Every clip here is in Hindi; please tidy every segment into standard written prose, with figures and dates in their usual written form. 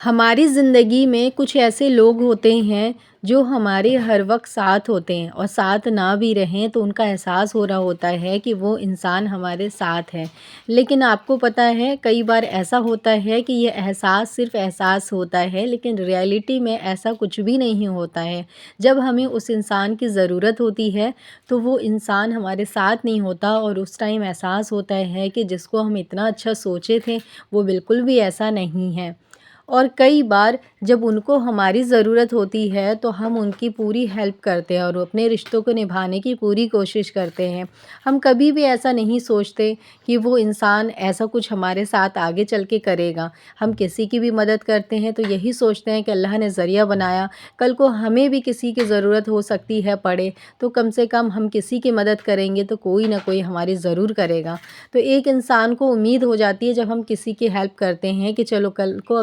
हमारी ज़िंदगी में कुछ ऐसे लोग होते हैं जो हमारे हर वक्त साथ होते हैं और साथ ना भी रहें तो उनका एहसास हो रहा होता है कि वो इंसान हमारे साथ है। लेकिन आपको पता है कई बार ऐसा होता है कि ये एहसास सिर्फ़ एहसास होता है, लेकिन रियलिटी में ऐसा कुछ भी नहीं होता है। जब हमें उस इंसान की ज़रूरत होती है तो वो इंसान हमारे साथ नहीं होता और उस टाइम एहसास होता है कि जिसको हम इतना अच्छा सोचे थे वो बिल्कुल भी ऐसा नहीं है। और कई बार जब उनको हमारी ज़रूरत होती है तो हम उनकी पूरी हेल्प करते हैं और अपने रिश्तों को निभाने की पूरी कोशिश करते हैं। हम कभी भी ऐसा नहीं सोचते कि वो इंसान ऐसा कुछ हमारे साथ आगे चल के करेगा। हम किसी की भी मदद करते हैं तो यही सोचते हैं कि अल्लाह ने ज़रिया बनाया, कल को हमें भी किसी की ज़रूरत हो सकती है पड़े, तो कम से कम हम किसी की मदद करेंगे तो कोई ना कोई हमारी ज़रूर करेगा। तो एक इंसान को उम्मीद हो जाती है जब हम किसी की हेल्प करते हैं कि चलो कल को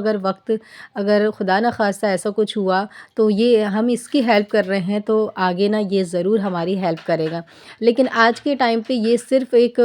अगर खुदा न ख़ास्ता ऐसा कुछ हुआ तो ये हम इसकी हेल्प कर रहे हैं तो आगे ना ये ज़रूर हमारी हेल्प करेगा। लेकिन आज के टाइम पे ये सिर्फ़ एक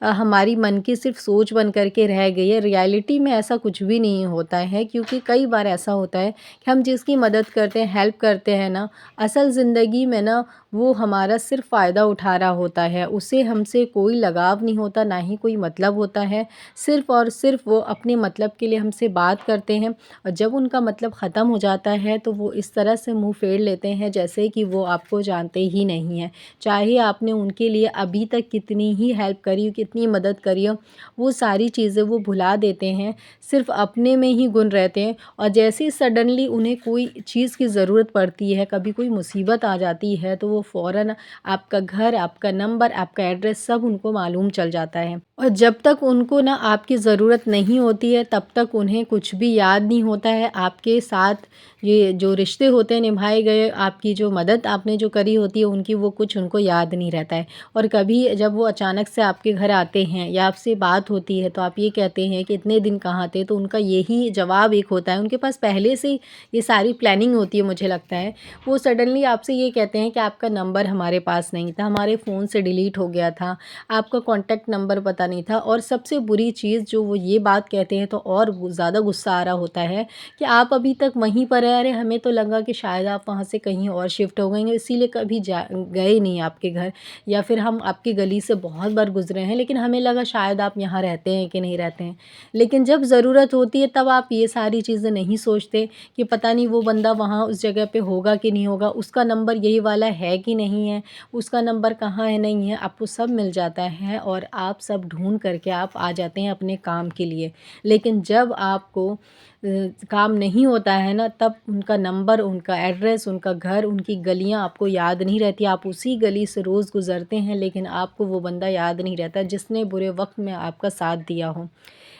हमारी मन की सिर्फ़ सोच बन कर के रह गई है। रियलिटी में ऐसा कुछ भी नहीं होता है, क्योंकि कई बार ऐसा होता है कि हम जिसकी मदद करते हैं, हेल्प करते हैं ना, असल ज़िंदगी में ना वो हमारा सिर्फ़ फ़ायदा उठा रहा होता है। उसे हमसे कोई लगाव नहीं होता, ना ही कोई मतलब होता है। सिर्फ़ और सिर्फ़ वो अपने मतलब के लिए हमसे बात करते हैं और जब उनका मतलब ख़त्म हो जाता है तो वो इस तरह से मुँह फेर लेते हैं जैसे कि वो आपको जानते ही नहीं हैं। चाहे आपने उनके लिए अभी तक कितनी ही हेल्प करी हो, कितनी मदद करी हो, वो सारी चीज़ें वो भुला देते हैं। सिर्फ़ अपने में ही गुण रहते हैं और जैसे ही सडनली उन्हें कोई चीज़ की ज़रूरत पड़ती है, कभी कोई मुसीबत आ जाती है तो वो फ़ौरन आपका घर, आपका नंबर, आपका एड्रेस सब उनको मालूम चल जाता है। और जब तक उनको ना आपकी ज़रूरत नहीं होती है तब तक उन्हें कुछ भी याद नहीं होता है। आपके साथ ये जो रिश्ते होते हैं निभाए गए, आपकी जो मदद आपने जो करी होती है उनकी, वो कुछ उनको याद नहीं रहता है। और कभी जब वो अचानक से आपके घर आते हैं या आपसे बात होती है तो आप ये कहते हैं कि इतने दिन कहाँ थे, तो उनका यही जवाब एक होता है, उनके पास पहले से ही ये सारी प्लानिंग होती है मुझे लगता है। वो सडनली आपसे ये कहते हैं कि आपका नंबर हमारे पास नहीं था, हमारे फ़ोन से डिलीट हो गया था, आपका कॉन्टैक्ट नंबर पता नहीं था। और सबसे बुरी चीज़ जो वो ये बात कहते हैं तो और ज़्यादा गुस्सा आ रहा होता है कि आप अभी तक वहीं पर हैं। अरे हमें तो लगा कि शायद आप वहाँ से कहीं और शिफ्ट हो गए हैं, इसीलिए कभी गए नहीं आपके घर, या फिर हम आपकी गली से बहुत बार गुजरे हैं लेकिन हमें लगा शायद आप यहाँ रहते हैं कि नहीं रहते हैं। लेकिन जब ज़रूरत होती है तब आप ये सारी चीज़ें नहीं सोचते कि पता नहीं वो बंदा वहाँ उस जगह पे होगा कि नहीं होगा, उसका नंबर यही वाला है कि नहीं है, उसका नंबर कहाँ है नहीं है, आपको सब मिल जाता है और आप सब ढूंढ करके आप आ जाते हैं अपने काम के लिए। लेकिन जब आपको काम नहीं होता है ना, तब उनका नंबर, उनका एड्रेस, उनका घर, उनकी गलियां आपको याद नहीं रहती। आप उसी गली से रोज़ गुज़रते हैं लेकिन आपको वो बंदा याद नहीं रहता जिसने बुरे वक्त में आपका साथ दिया हो।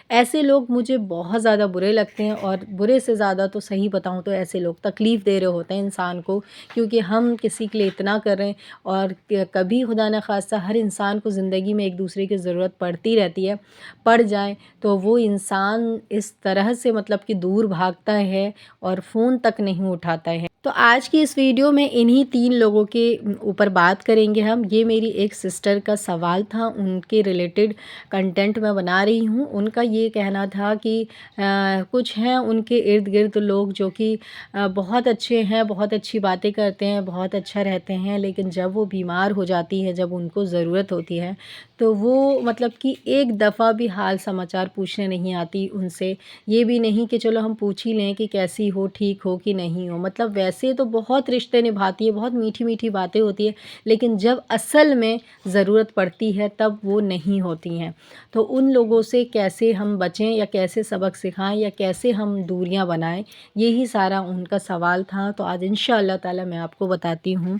ऐसे लोग मुझे बहुत ज़्यादा बुरे लगते हैं और बुरे से ज़्यादा तो सही बताऊँ तो ऐसे लोग तकलीफ़ दे रहे होते हैं इंसान को, क्योंकि हम किसी के लिए इतना कर रहे हैं और कभी खुदा न खास्ता हर इंसान को ज़िंदगी में एक दूसरे की ज़रूरत पड़ती रहती है। पड़ जाए तो वो इंसान इस तरह से मतलब कि दूर भागता है और फ़ोन तक नहीं उठाता है। तो आज की इस वीडियो में इन्हीं 3 लोगों के ऊपर बात करेंगे हम। ये मेरी एक सिस्टर का सवाल था, उनके रिलेटेड कंटेंट मैं बना रही हूँ। उनका ये कहना था कि कुछ हैं उनके इर्द-गिर्द लोग जो कि बहुत अच्छे हैं, बहुत अच्छी बातें करते हैं, बहुत अच्छा रहते हैं, लेकिन जब वो बीमार हो जाती है, जब उनको ज़रूरत होती है, तो वो मतलब कि एक दफ़ा भी हाल समाचार पूछने नहीं आती उनसे। ये भी नहीं कि चलो हम पूछ ही लें कि कैसी हो, ठीक हो कि नहीं हो। मतलब वैसे तो बहुत रिश्ते निभाती है, बहुत मीठी-मीठी बातें होती है, लेकिन जब असल में ज़रूरत पड़ती है तब वो नहीं होती हैं। तो उन लोगों से कैसे हम बचें या कैसे सबक सिखाएँ या कैसे हम दूरियां बनाएं, यही सारा उनका सवाल था। तो आज इंशाअल्लाह ताला मैं आपको बताती हूँ।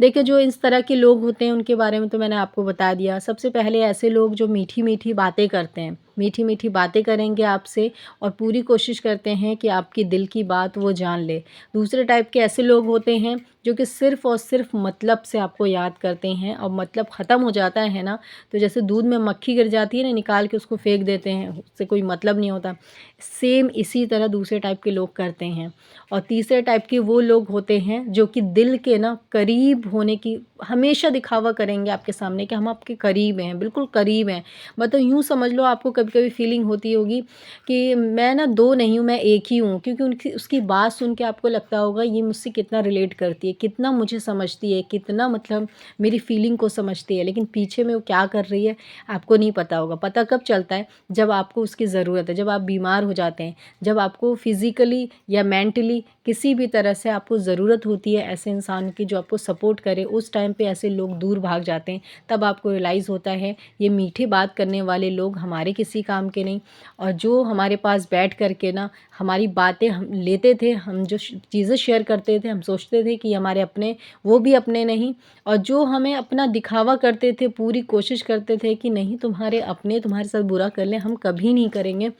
देखिए, जो इस तरह के लोग होते हैं उनके बारे में तो मैंने आपको बता दिया। सबसे पहले ऐसे लोग जो मीठी-मीठी बातें करते हैं, मीठी-मीठी बातें करेंगे आपसे और पूरी कोशिश करते हैं कि आपकी दिल की बात वो जान ले। दूसरे टाइप के ऐसे लोग होते हैं जो कि सिर्फ़ और सिर्फ मतलब से आपको याद करते हैं, और मतलब ख़त्म हो जाता है ना, तो जैसे दूध में मक्खी गिर जाती है ना, निकाल के उसको फेंक देते हैं, उससे कोई मतलब नहीं होता। सेम इसी तरह दूसरे टाइप के लोग करते हैं। और तीसरे टाइप के वो लोग होते हैं जो कि दिल के ना करीब होने की हमेशा दिखावा करेंगे आपके सामने कि हम आपके करीब हैं, बिल्कुल करीब हैं। मतलब यूँ समझ लो, आपको कभी-कभी फीलिंग होती होगी कि मैं ना 2 नहीं हूँ, मैं एक ही हूँ, क्योंकि उनकी उसकी बात सुन के आपको लगता होगा ये मुझसे कितना रिलेट करती है, कितना मुझे समझती है, कितना मतलब मेरी फीलिंग को समझती है। लेकिन पीछे में वो क्या कर रही है आपको नहीं पता होगा। पता कब चलता है? जब आपको उसकी ज़रूरत है, जब आप बीमार हो जाते हैं, जब आपको फिज़िकली या मेंटली किसी भी तरह से आपको ज़रूरत होती है ऐसे इंसान की जो आपको सपोर्ट करे, उस टाइम पे ऐसे लोग दूर भाग जाते हैं। तब आपको रियलाइज़ होता है ये मीठी बात करने वाले लोग हमारे किसी काम के नहीं, और जो हमारे पास बैठ कर के ना हमारी बातें हम लेते थे, हम जो चीज़ें शेयर करते थे, हम सोचते थे कि हमारे अपने, वो भी अपने नहीं। और जो हमें अपना दिखावा करते थे, पूरी कोशिश करते थे कि नहीं तुम्हारे अपने तुम्हारे साथ बुरा कर लें, हम कभी नहीं करेंगे,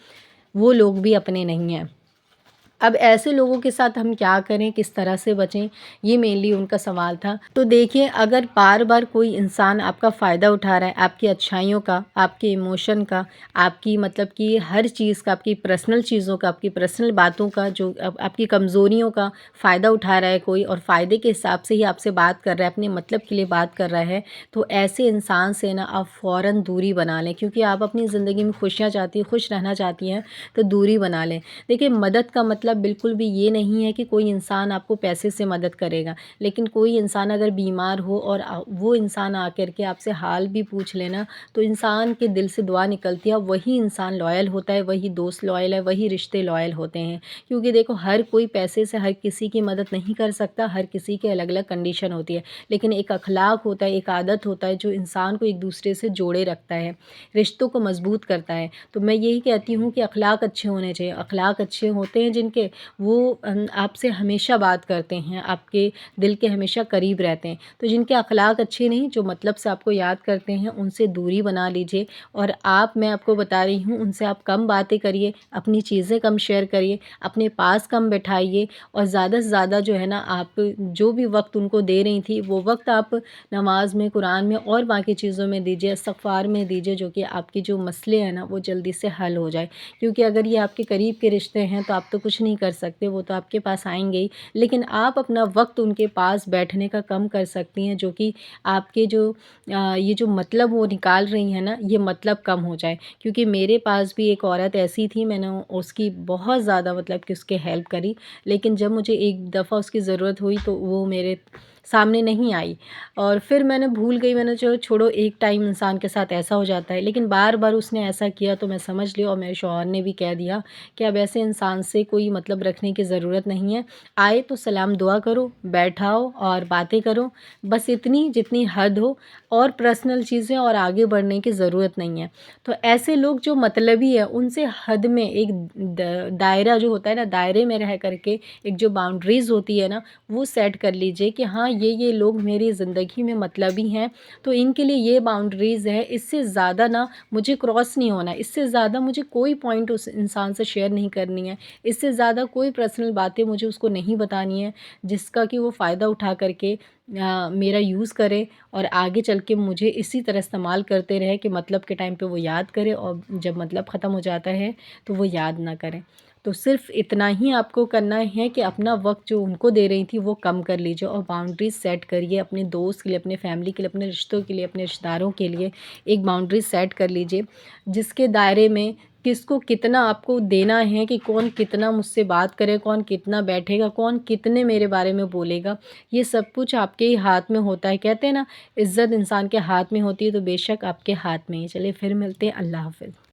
वो लोग भी अपने नहीं हैं। अब ऐसे लोगों के साथ हम क्या करें, किस तरह से बचें, ये मेनली उनका सवाल था। तो देखिए, अगर बार-बार कोई इंसान आपका फ़ायदा उठा रहा है, आपकी अच्छाइयों का, आपके इमोशन का, आपकी मतलब कि हर चीज़ का, आपकी पर्सनल चीज़ों का, आपकी पर्सनल बातों का, जो आपकी कमज़ोरियों का फ़ायदा उठा रहा है कोई, और फ़ायदे के हिसाब से ही आपसे बात कर रहा है, अपने मतलब के लिए बात कर रहा है, तो ऐसे इंसान से ना आप फ़ौरन दूरी बना लें। क्योंकि आप अपनी ज़िंदगी में खुशियाँ चाहती हैं, खुश रहना चाहती हैं, तो दूरी बना लें। देखिए, मदद का मतलब बिल्कुल भी ये नहीं है कि कोई इंसान आपको पैसे से मदद करेगा, लेकिन कोई इंसान अगर बीमार हो और वो इंसान आकर के आपसे हाल भी पूछ लेना, तो इंसान के दिल से दुआ निकलती है, और वही इंसान लॉयल होता है, वही दोस्त लॉयल है, वही रिश्ते लॉयल होते हैं। क्योंकि देखो, हर कोई पैसे से हर किसी की मदद नहीं कर सकता, हर किसी की अलग-अलग कंडीशन होती है, लेकिन एक अखलाक होता है, एक आदत होता है जो इंसान को एक दूसरे से जोड़े रखता है, रिश्तों को मजबूत करता है। तो मैं यही कहती हूँ कि अखलाक अच्छे होने चाहिए। अखलाक अच्छे होते हैं जिनके, वो आपसे हमेशा बात करते हैं, आपके दिल के हमेशा करीब रहते हैं। तो जिनके अखलाक अच्छे नहीं, जो मतलब से आपको याद करते हैं, उनसे दूरी बना लीजिए। और मैं आपको बता रही हूँ, उनसे आप कम बातें करिए, अपनी चीज़ें कम शेयर करिए, अपने पास कम बैठाइए, और ज़्यादा से ज़्यादा जो है ना, आप जो भी वक़्त उनको दे रही थी, वो वक़्त आप नमाज़ में, कुरान में और बाकी चीज़ों में दीजिए, इस्तिग़फ़ार में दीजिए, जो कि आपके जो मसले हैं ना, वो जल्दी से हल हो जाए। क्योंकि अगर ये आपके करीब के रिश्ते हैं, तो आप तो कुछ नहीं कर सकते, वो तो आपके पास आएँगे ही, लेकिन आप अपना वक़्त उनके पास बैठने का कम कर सकती हैं, जो कि आपके जो ये जो मतलब वो निकाल रही हैं ना, ये मतलब कम हो जाए। क्योंकि मेरे पास भी एक औरत ऐसी थी, मैंने उसकी बहुत ज़्यादा मतलब कि उसकी हेल्प करी, लेकिन जब मुझे एक दफ़ा उसकी ज़रूरत हुई, तो वो मेरे सामने नहीं आई, और फिर मैंने भूल गई, मैंने चलो छोड़ो, एक टाइम इंसान के साथ ऐसा हो जाता है। लेकिन बार-बार उसने ऐसा किया, तो मैं समझ ली, और मेरे शौहर ने भी कह दिया कि अब ऐसे इंसान से कोई मतलब रखने की ज़रूरत नहीं है। आए तो सलाम दुआ करो, बैठाओ और बातें करो, बस इतनी जितनी हद हो, और पर्सनल चीज़ें और आगे बढ़ने की ज़रूरत नहीं है। तो ऐसे लोग जो मतलबी है, उनसे हद में एक दायरा जो होता है ना, दायरे में रह कर के एक जो बाउंड्रीज़ होती है ना, वो सेट कर लीजिए कि हाँ, ये लोग मेरी ज़िंदगी में मतलबी हैं, तो इनके लिए ये बाउंड्रीज़ है, इससे ज़्यादा ना मुझे क्रॉस नहीं होना है, इससे ज़्यादा मुझे कोई पॉइंट उस इंसान से शेयर नहीं करनी है, इससे ज़्यादा कोई पर्सनल बातें मुझे उसको नहीं बतानी है, जिसका कि वो फ़ायदा उठा करके मेरा यूज़ करे, और आगे चल के मुझे इसी तरह इस्तेमाल करते रहे कि मतलब के टाइम पे वो याद करे, और जब मतलब ख़त्म हो जाता है, तो वो याद ना करें। तो सिर्फ़ इतना ही आपको करना है कि अपना वक़्त जो उनको दे रही थी, वो कम कर लीजिए, और बाउंड्रीज़ सेट करिए अपने दोस्त के लिए, अपने फैमिली के लिए, अपने रिश्तों के लिए, अपने रिश्तेदारों के लिए एक बाउंड्रीज़ सेट कर लीजिए, जिसके दायरे में किसको कितना आपको देना है, कि कौन कितना मुझसे बात करे, कौन कितना बैठेगा, कौन कितने मेरे बारे में बोलेगा, ये सब कुछ आपके ही हाथ में होता है। कहते हैं ना, इज़्ज़त इंसान के हाथ में होती है, तो बेशक आपके हाथ में ही। चलिए, फिर मिलते हैं। अल्लाह हाफ़िज़।